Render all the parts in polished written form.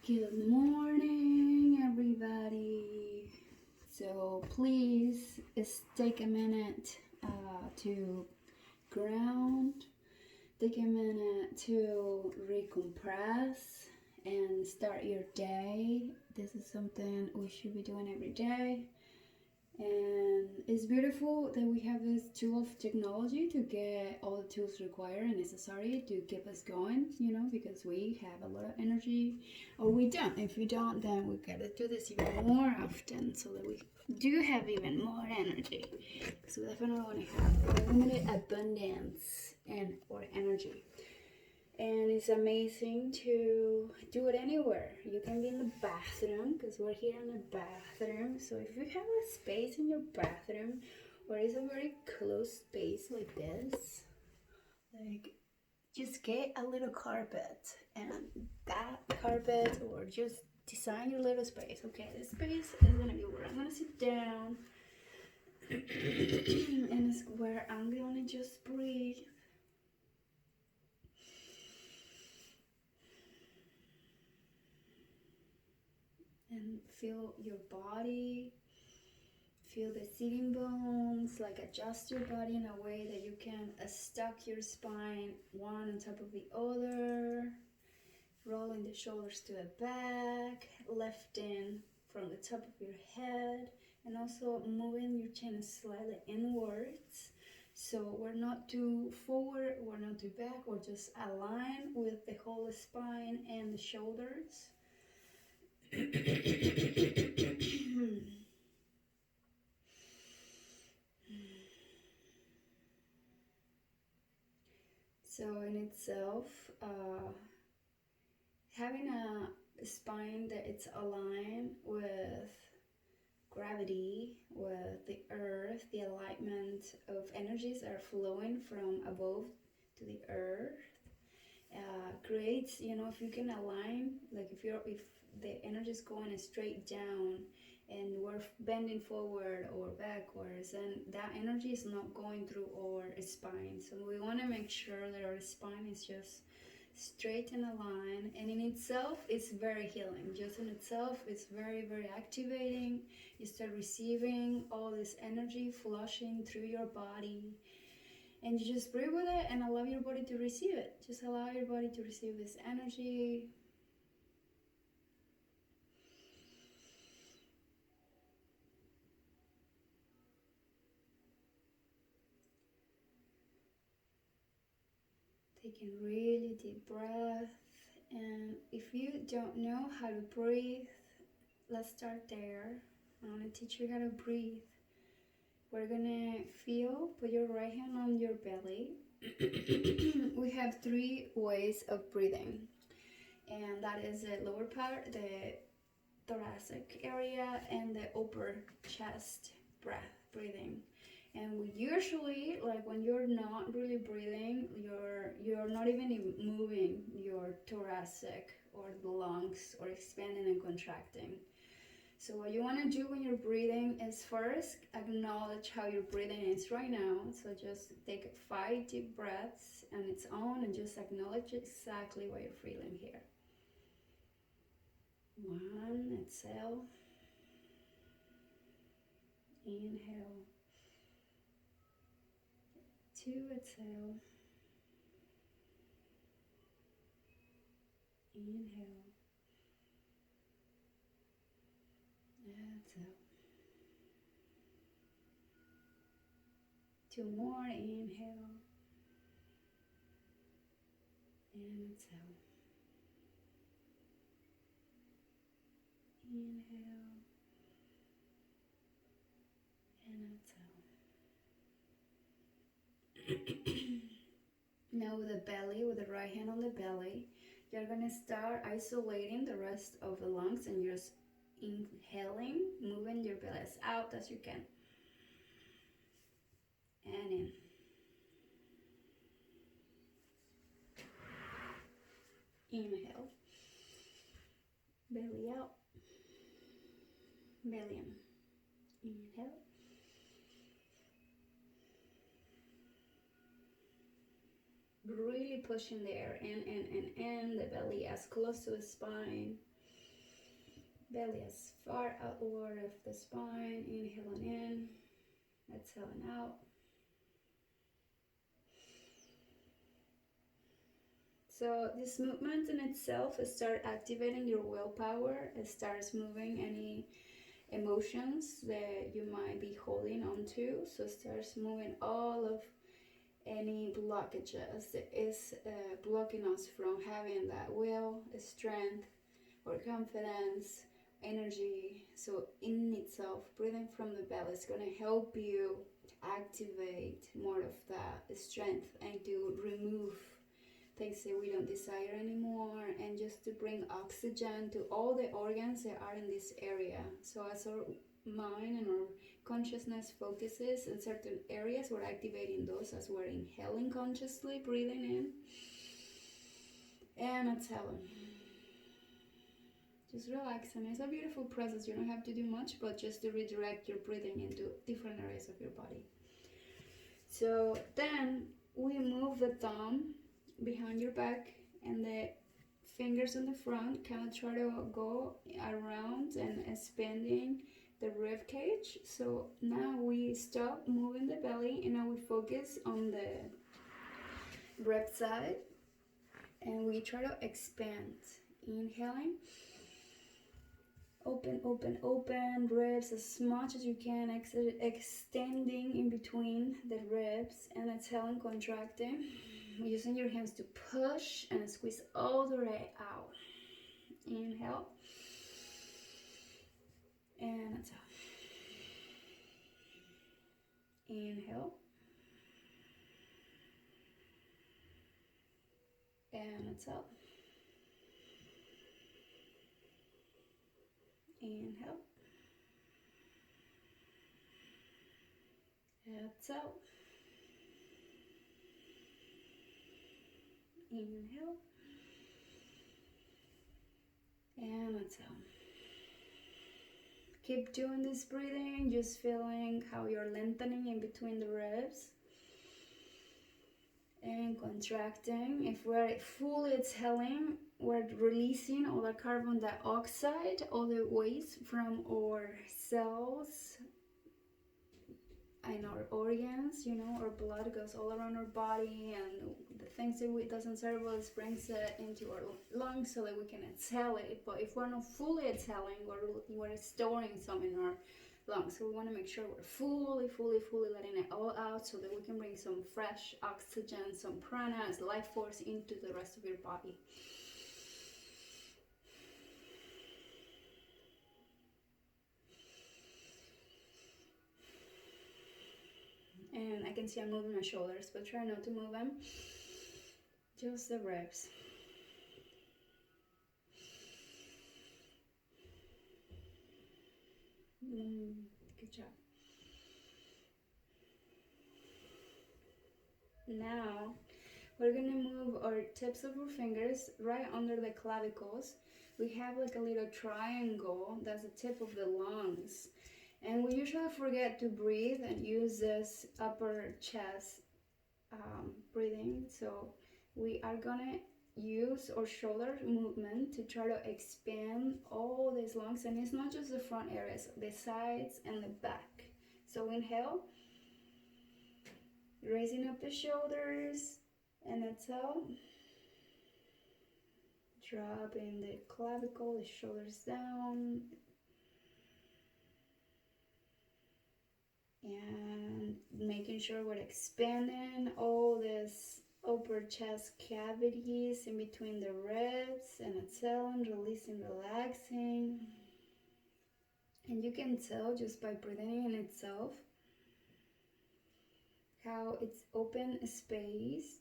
Good morning, everybody. So please take a minute to ground, take a minute to recompress and start your day. This is something we should be doing every day. And it's beautiful that we have this tool of technology to get all the tools required and necessary to keep us going, because we have a lot of energy, or we don't. If we don't, then we gotta do this even more often so that we do have even more energy. So we definitely want to have unlimited abundance and or energy. And it's amazing to do it anywhere. You can be in the bathroom, because we're here in the bathroom. So if you have a space in your bathroom, or it's a very close space like this, like just get a little carpet, and that carpet, or just design your little space. Okay, this space is gonna be where I'm gonna sit down, and it's where I'm gonna just breathe. And feel your body, feel the sitting bones, like adjust your body in a way that you can stack your spine one on top of the other, rolling the shoulders to the back, lifting from the top of your head, and also moving your chin slightly inwards. So we're not too forward, we're not too back, we're just aligned with the whole spine and the shoulders. So in itself, having a spine that it's aligned with gravity, with the earth, the alignment of energies are flowing from above to the earth, creates, if you can align, like if the energy is going straight down and we're bending forward or backwards, and that energy is not going through our spine. So we want to make sure that our spine is just straight and aligned, and in itself it's very healing. Just in itself it's very, very activating. You start receiving all this energy flushing through your body, and you just breathe with it and allow your body to receive it. Just allow your body to receive this energy. Taking really deep breath. And if you don't know how to breathe, let's start there. I want to teach you how to breathe. We're gonna put your right hand on your belly. We have 3 ways of breathing, and that is the lower part, the thoracic area, and the upper chest breathing. And we usually, like when you're not really breathing, you're not even moving your thoracic or the lungs, or expanding and contracting. So what you want to do when you're breathing is first acknowledge how your breathing is right now. So just take 5 deep breaths on its own and just acknowledge exactly what you're feeling here. 1, exhale. Inhale. 2, exhale. Inhale. Exhale. 2 more. Inhale. And exhale. Inhale. And exhale. Now with the belly, with the right hand on the belly, you're gonna start isolating the rest of the lungs, and you're just inhaling, moving your belly as out as you can. And in. Inhale. Belly out. Belly in. Inhale. Really pushing the air in, the belly as close to the spine Belly as far outward of the spine, inhaling in, exhaling out. So this movement in itself starts activating your willpower. It starts moving any emotions that you might be holding on to. So it starts moving all of any blockages that is blocking us from having that will, strength, or confidence, energy. So in itself, breathing from the belly is going to help you activate more of that strength and to remove things that we don't desire anymore, and just to bring oxygen to all the organs that are in this area. So as our mind and our consciousness focuses in certain areas, we're activating those as we're inhaling consciously, breathing in and exhaling. Just relaxing. It's a beautiful process. You don't have to do much, but just to redirect your breathing into different areas of your body. So then we move the thumb behind your back and the fingers in the front, kind of try to go around and expanding the rib cage. So now we stop moving the belly and now we focus on the rib side and we try to expand. Inhaling, open, open, open, ribs as much as you can, extending in between the ribs, and exhaling, contracting, using your hands to push and squeeze all the way out. Inhale and exhale. Inhale and exhale. Inhale. Exhale. Inhale. And exhale. Keep doing this breathing, just feeling how you're lengthening in between the ribs and contracting. If we're fully exhaling, we're releasing all the carbon dioxide, all the waste from our cells and our organs. You know, our blood goes all around our body, and the things that it doesn't serve us brings it into our lungs so that we can exhale it. But if we're not fully exhaling, we're storing some in our lungs. So we want to make sure we're fully letting it all out so that we can bring some fresh oxygen, some prana, life force into the rest of your body. And I can see I'm moving my shoulders, but try not to move them. Just the ribs. Good job. Now, we're gonna move our tips of our fingers right under the clavicles. We have like a little triangle, that's the tip of the lungs. And we usually forget to breathe and use this upper chest breathing. So we are gonna use our shoulder movement to try to expand all these lungs, and it's not just the front areas, the sides and the back. So inhale, raising up the shoulders, and exhale, dropping the clavicle, the shoulders down, and making sure we're expanding all this upper chest cavities in between the ribs, and exhaling, releasing, relaxing. And you can tell just by breathing in itself how it's open space,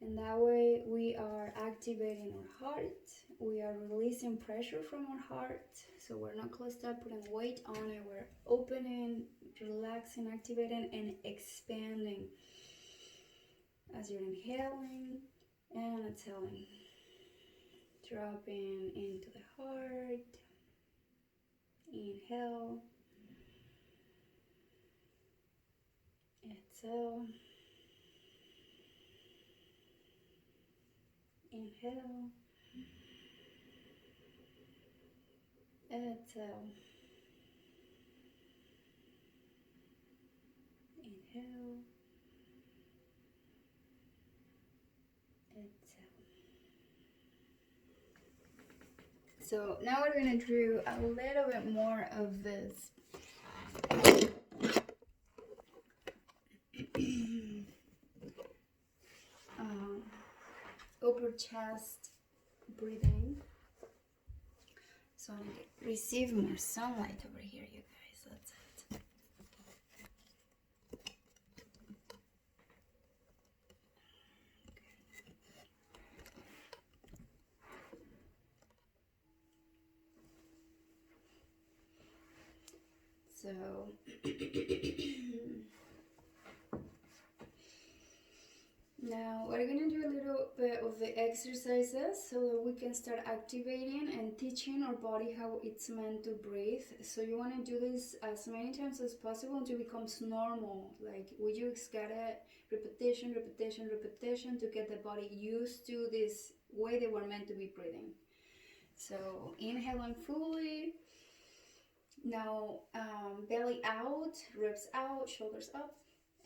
and that way we are activating our heart, we are releasing pressure from our heart, so we're not closed up putting weight on it, we're opening, relaxing, activating, and expanding as you're inhaling and exhaling, dropping into the heart. Inhale, exhale, inhale, Exhale. Inhale. Exhale. So now we're going to do a little bit more of this upper chest breathing. So I need to receive more sunlight over here, you guys. That's it. So now we're gonna do a little bit of the exercises so that we can start activating and teaching our body how it's meant to breathe. So you want to do this as many times as possible until it becomes normal. Like we just gotta repetition to get the body used to this way that we're meant to be breathing. So inhaling fully. Now belly out, ribs out, shoulders up.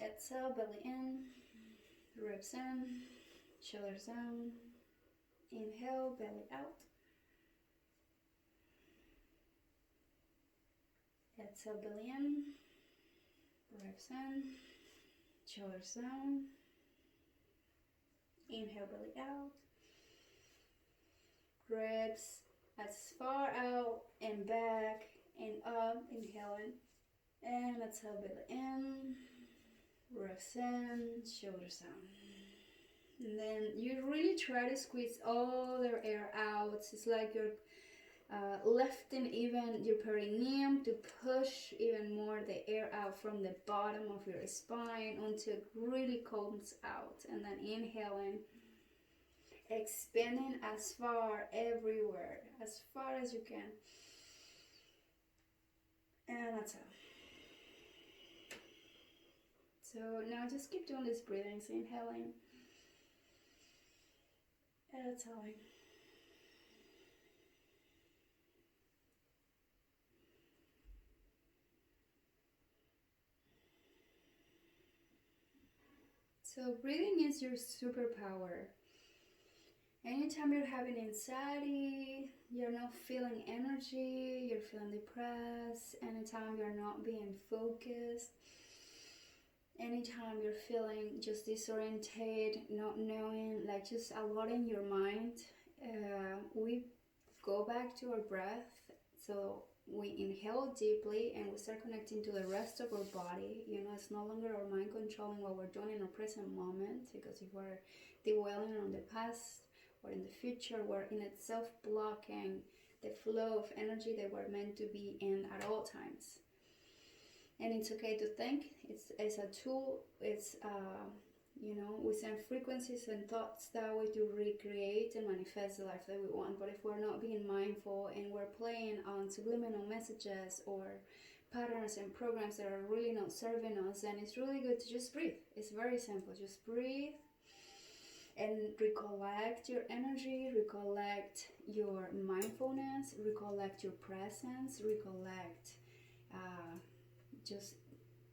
Exhale, belly in, ribs in, shoulders down. Inhale, belly out. Exhale, belly in, ribs in, shoulders down. Inhale, belly out. Ribs as far out and back and up. Inhaling. And exhale, belly in, ribs in, shoulders down. And then you really try to squeeze all the air out. It's like you're lifting even your perineum to push even more the air out from the bottom of your spine until it really comes out. And then inhaling, expanding as far everywhere, as far as you can. And exhale. So now just keep doing this breathing. So inhaling, exhaling. So breathing is your superpower. Anytime you're having anxiety, you're not feeling energy, you're feeling depressed, anytime you're not being focused, anytime you're feeling just disoriented, not knowing, like just a lot in your mind, we go back to our breath. So we inhale deeply and we start connecting to the rest of our body. You know, it's no longer our mind controlling what we're doing in our present moment, because if we're dwelling on the past or in the future, we're in itself blocking the flow of energy that we're meant to be in at all times. And it's okay to think. It's a tool. It's you know, we send frequencies and thoughts that way to recreate and manifest the life that we want. But if we're not being mindful and we're playing on subliminal messages or patterns and programs that are really not serving us, then it's really good to just breathe. It's very simple. Just breathe and recollect your energy, recollect your mindfulness, recollect your presence, recollect just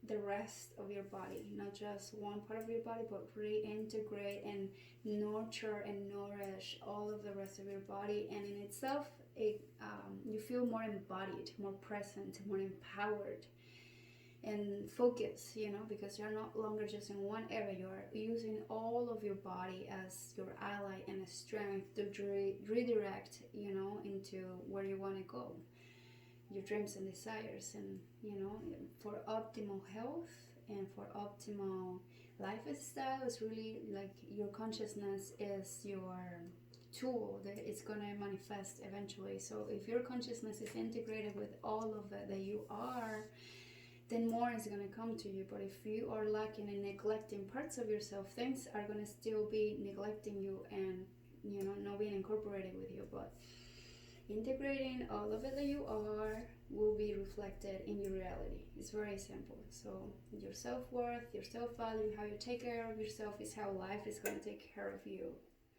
the rest of your body, not just one part of your body, but reintegrate and nurture and nourish all of the rest of your body. And in itself, you feel more embodied, more present, more empowered and focus, you know, because you're not longer just in one area. You're using all of your body as your ally and a strength to redirect, you know, into where you want to go, your dreams and desires. And you know, for optimal health and for optimal lifestyle, it's really like your consciousness is your tool that it's going to manifest eventually. So if your consciousness is integrated with all of it that you are, then more is going to come to you. But if you are lacking and neglecting parts of yourself, things are going to still be neglecting you and, you know, not being incorporated with you. But integrating all of it that you are will be reflected in your reality. It's very simple. So your self-worth, your self-value, how you take care of yourself is how life is going to take care of you,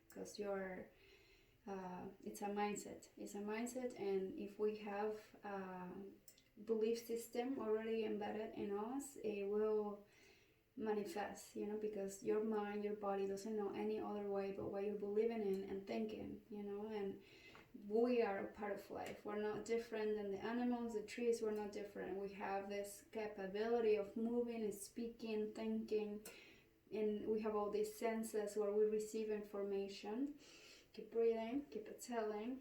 because It's a mindset. It's a mindset, and if we have a belief system already embedded in us, it will manifest, because your mind, your body doesn't know any other way but what you're believing in and thinking, and we are a part of life. We're not different than the animals, the trees. We're not different. We have this capability of moving and speaking, thinking, and we have all these senses where we receive information. Keep breathing, keep exhaling,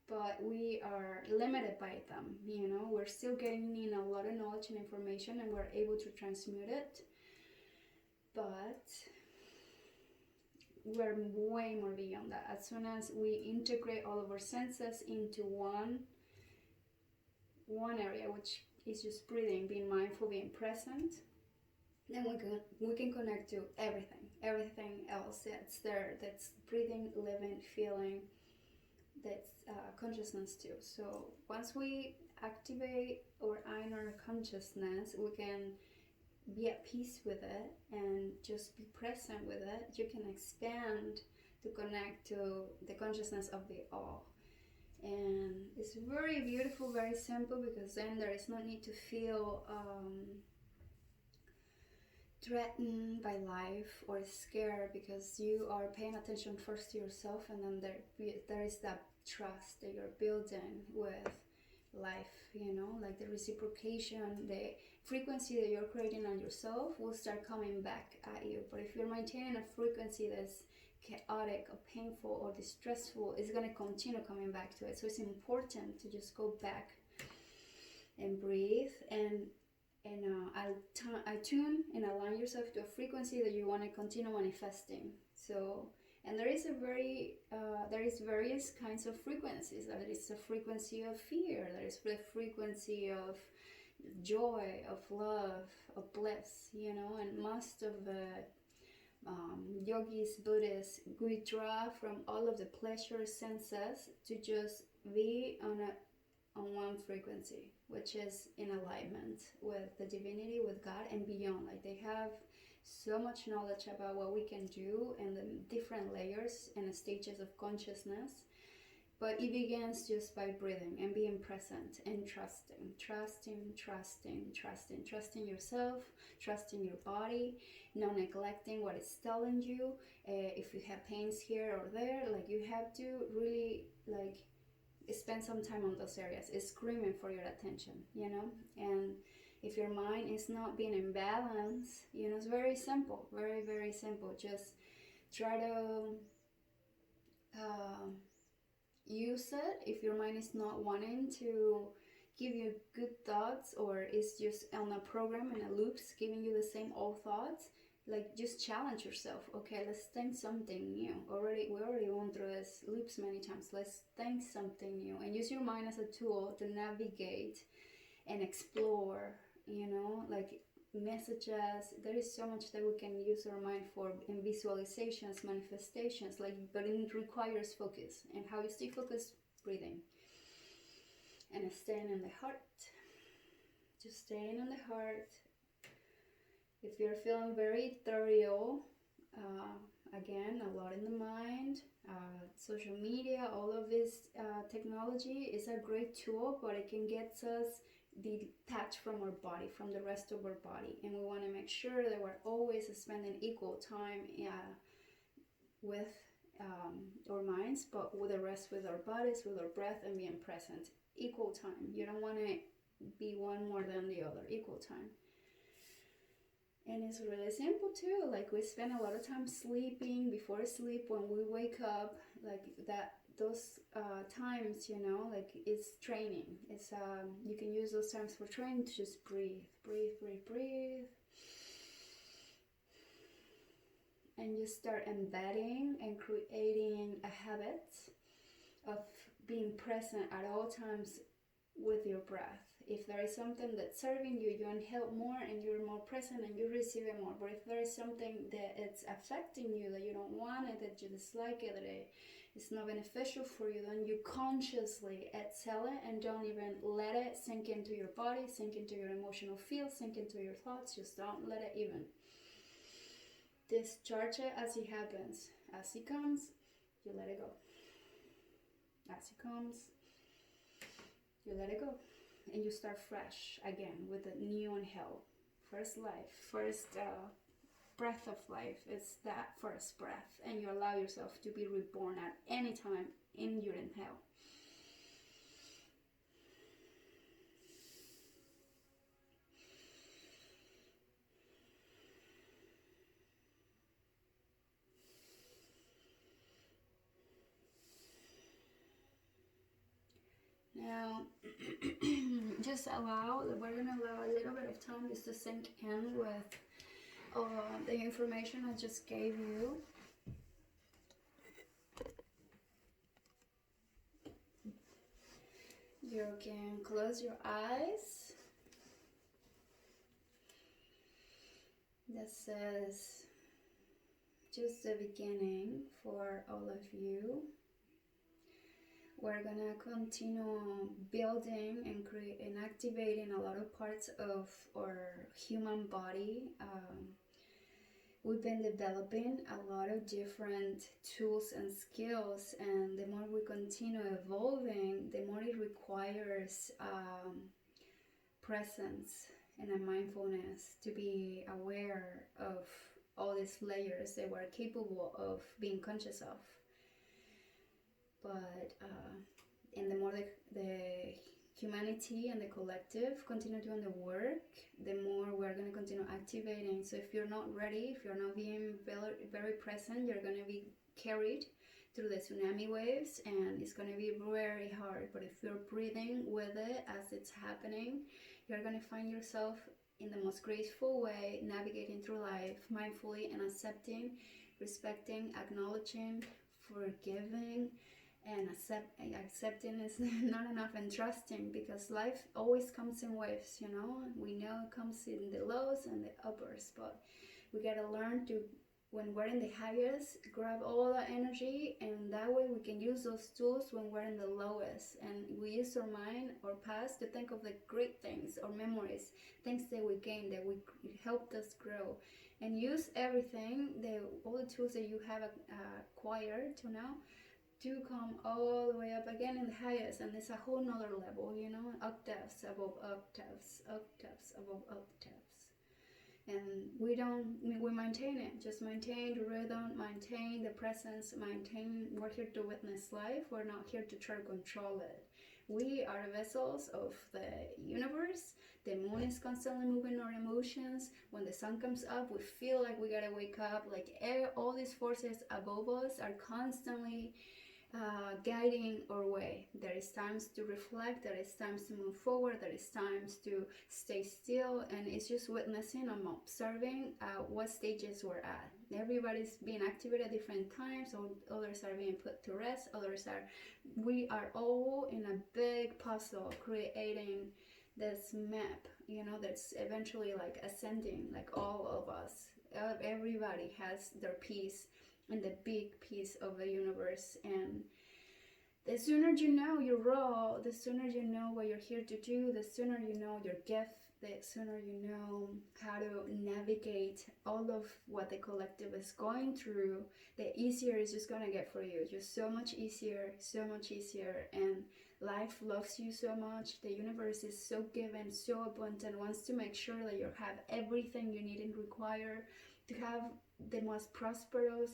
but we are limited by them. We're still getting in a lot of knowledge and information, and we're able to transmute it, but we're way more beyond that. As soon as we integrate all of our senses into one area, which is just breathing, being mindful, being present, then we can connect to everything else that's there, that's breathing, living, feeling, that's consciousness too. So once we activate or iron our consciousness, we can be at peace with it and just be present with it. You can expand to connect to the consciousness of the all. And it's very beautiful, very simple, because then there is no need to feel threatened by life or scared, because you are paying attention first to yourself, and then there is that trust that you're building with life, like the reciprocation, the frequency that you're creating on yourself will start coming back at you. But if you're maintaining a frequency that's chaotic or painful or distressful, it's going to continue coming back to it. So it's important to just go back and breathe and attune and align yourself to a frequency that you want to continue manifesting. So, and there is various kinds of frequencies. There is a frequency of fear. There is the frequency of joy, of love, of bliss. And most of the yogis, Buddhists, withdraw from all of the pleasure senses to just be on one frequency, which is in alignment with the divinity, with God, and beyond. Like, they have so much knowledge about what we can do and the different layers and stages of consciousness. But it begins just by breathing and being present and trusting yourself, trusting your body, not neglecting what it's telling you. If you have pains here or there, like, you have to really spend some time on those areas. It's screaming for your attention, and if your mind is not being in balance, it's very simple, very, very simple. Just try to use it. If your mind is not wanting to give you good thoughts, or is just on a program in a loops giving you the same old thoughts, just challenge yourself. Okay, let's think something new. We already went through this loops many times. Let's think something new and use your mind as a tool to navigate and explore, messages. There is so much that we can use our mind for, in visualizations, manifestations, but it requires focus. And how you stay focused? Breathing and staying in the heart. Just staying in the heart. If you're feeling very ethereal, again, a lot in the mind, social media, all of this technology is a great tool, but it can get us detached from our body, from the rest of our body. And we want to make sure that we're always spending equal time with our minds, but with the rest, with our bodies, with our breath, and being present. Equal time. You don't want to be one more than the other. Equal time. And it's really simple too. We spend a lot of time sleeping, before sleep, when we wake up, those times, it's training. It's you can use those times for training to just breathe, and you start embedding and creating a habit of being present at all times with your breath. If there is something that's serving you, you inhale more and you're more present and you receive it more. But if there is something that it's affecting you, that you don't want it, that you dislike it, that it's not beneficial for you, then you consciously exhale it and don't even let it sink into your body, sink into your emotional field, sink into your thoughts. Just don't let it even. Discharge it as it happens. As it comes, you let it go. As it comes, you let it go. And you start fresh again with a new inhale. First life, first breath of life is that first breath. And you allow yourself to be reborn at any time in your inhale. Now, just we're gonna allow a little bit of time just to sink in with the information I just gave you. You can close your eyes. This is just the beginning for all of you. We're gonna continue building and activating a lot of parts of our human body. We've been developing a lot of different tools and skills, and the more we continue evolving, the more it requires presence and a mindfulness to be aware of all these layers that we're capable of being conscious of. But and the more the humanity and the collective continue doing the work, the more we're going to continue activating. So if you're not ready, if you're not being very, very present, you're going to be carried through the tsunami waves, and it's going to be very hard. But if you're breathing with it as it's happening, you're going to find yourself in the most graceful way, navigating through life mindfully and accepting, respecting, acknowledging, forgiving, and accepting is not enough, and trusting, because life always comes in waves, you know. We know it comes in the lows and the uppers, but we gotta learn to, when we're in the highest, grab all that energy, and that way we can use those tools when we're in the lowest. And we use our mind or past to think of the great things or memories, things that we gained, that helped us grow, and use everything, all the tools that you have acquired to now, to come all the way up again in the highest. And it's a whole nother level, you know, octaves above octaves, octaves above octaves. And we maintain it, just maintain the rhythm, maintain the presence, we're here to witness life. We're not here to try to control it. We are vessels of the universe. The moon is constantly moving our emotions. When the sun comes up, we feel like we gotta wake up. Like all these forces above us are constantly guiding our way. There is times to reflect, there is times to move forward, there is times to stay still, and it's just witnessing and observing what stages we're at. Everybody's being activated at different times, so others are being put to rest, we are all in a big puzzle creating this map, you know, that's eventually like ascending, like all of us. Everybody has their piece in the big piece of the universe, and the sooner you know your role, the sooner you know what you're here to do, the sooner you know your gift, the sooner you know how to navigate all of what the collective is going through, the easier it's just gonna get for you. Just so much easier, and life loves you so much. The universe is so giving, so abundant, wants to make sure that you have everything you need and require to have the most prosperous,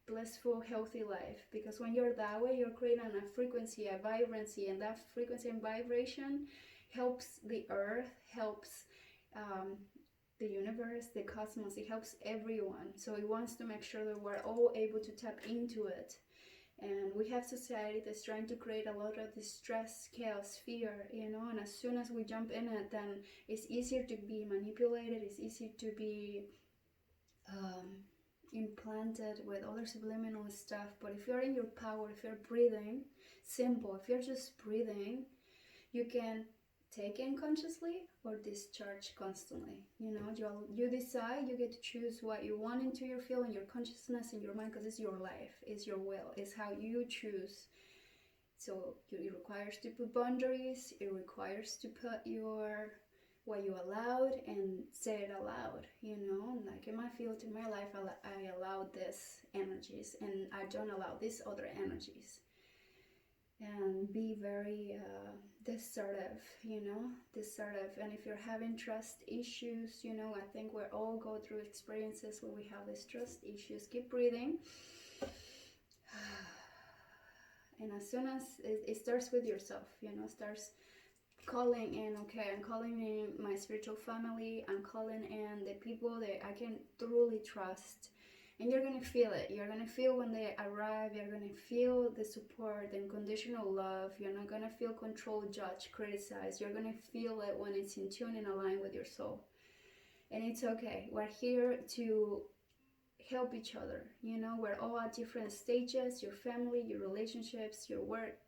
blissful, healthy life. Because when you're that way, you're creating a frequency, a vibrancy, and that frequency and vibration helps the earth, helps the universe, the cosmos. It helps everyone. So it wants to make sure that we're all able to tap into it. And we have society that's trying to create a lot of distress, chaos, fear, you know, and as soon as we jump in it, then it's easier to be manipulated, it's easier to be implanted with other subliminal stuff. But if you're in your power, if you're breathing, simple, if you're just breathing, you can take in consciously or discharge constantly. You know, you decide, you get to choose what you want into your field, in your consciousness, in your mind, because it's your life, it's your will, it's how you choose. So it requires to put boundaries, it requires to put what you allowed and say it aloud, you know, like in my field, in my life, I allowed these energies and I don't allow these other energies. and be very discernive, discernive. And if you're having trust issues, I think we all go through experiences where we have these trust issues. Keep breathing. And as soon as it starts with yourself, starts calling in, okay, I'm calling in my spiritual family, I'm calling in the people that I can truly trust. And you're going to feel it. You're going to feel when they arrive. You're going to feel the support, the unconditional love. You're not going to feel controlled, judged, criticized. You're going to feel it when it's in tune and aligned with your soul. And it's okay. We're here to help each other. We're all at different stages. Your family, your relationships, your work,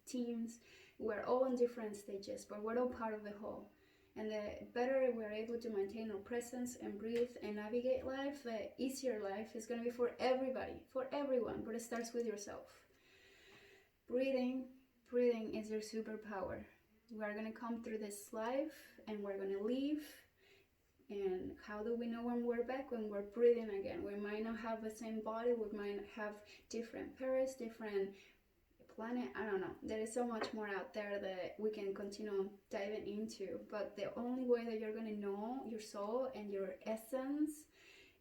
teams. We're all in different stages, but we're all part of the whole. And the better we're able to maintain our presence and breathe and navigate life, the easier life is going to be for everybody, for everyone, but it starts with yourself. Breathing is your superpower. We're going to come through this life and we're going to leave. And how do we know when we're back? When we're breathing again. We might not have the same body, we might have different parents, different planet, I don't know. There is so much more out there that we can continue diving into, but the only way that you're gonna know your soul and your essence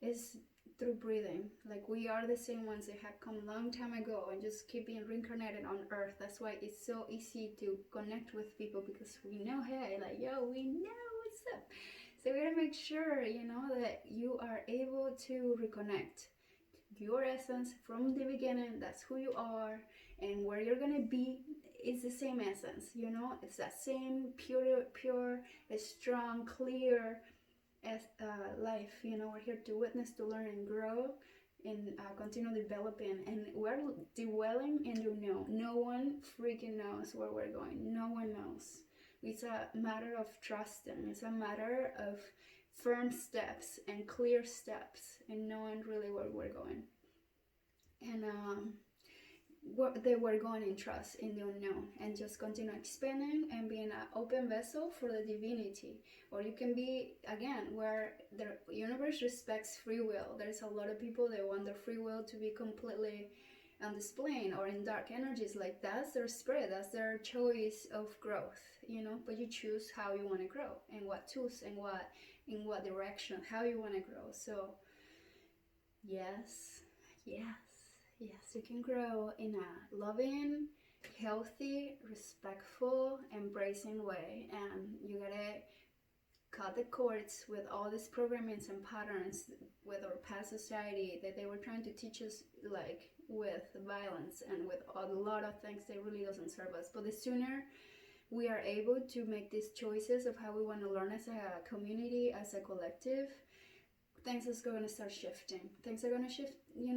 is through breathing. Like, we are the same ones that have come a long time ago and just keep being reincarnated on earth. That's why it's so easy to connect with people, because we know, hey, like, yo, we know what's up. So we gotta make sure, that you are able to reconnect your essence from the beginning. That's who you are, and where you're gonna be is the same essence. It's that same pure, strong, clear life. We're here to witness, to learn and grow, and continue developing. And we're dwelling in the know. No one freaking knows where we're going. No one knows. It's a matter of trusting. It's a matter of firm steps and clear steps and knowing really where we're going. And we're going in trust in the unknown, and just continue expanding and being an open vessel for the divinity. Or you can be, again, where the universe respects free will. There's a lot of people that want their free will to be completely on display, or in dark energies. Like, that's their spirit, that's their choice of growth, but you choose how you want to grow, and what tools, and in what direction, how you want to grow. So yes, you can grow in a loving, healthy, respectful, embracing way. And you gotta cut the cords with all these programmings and patterns with our past society that they were trying to teach us, like with violence and with a lot of things that really doesn't serve us. But the sooner we are able to make these choices of how we want to learn as a community, as a collective, things is going to start shifting. Things are going to shift. We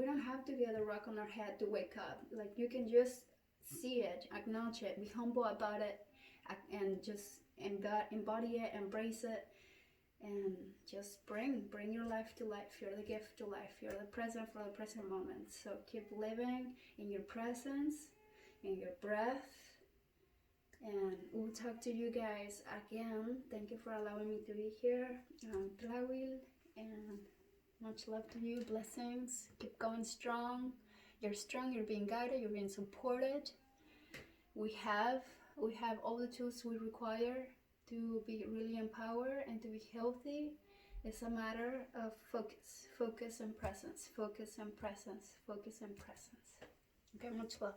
don't have to get a rock on our head to wake up. Like, you can just see it, acknowledge it, be humble about it, and just embody it, embrace it, and just bring your life to life. You're the gift to life. You're the present for the present moment. So keep living in your presence, in your breath, and we'll talk to you guys again. Thank you for allowing me to be here. I'm Tlahuil, and much love to you. Blessings. Keep going strong. You're strong. You're being guided. You're being supported. We have all the tools we require to be really empowered and to be healthy. It's a matter of focus and presence. Focus and presence. Focus and presence. Okay, much love.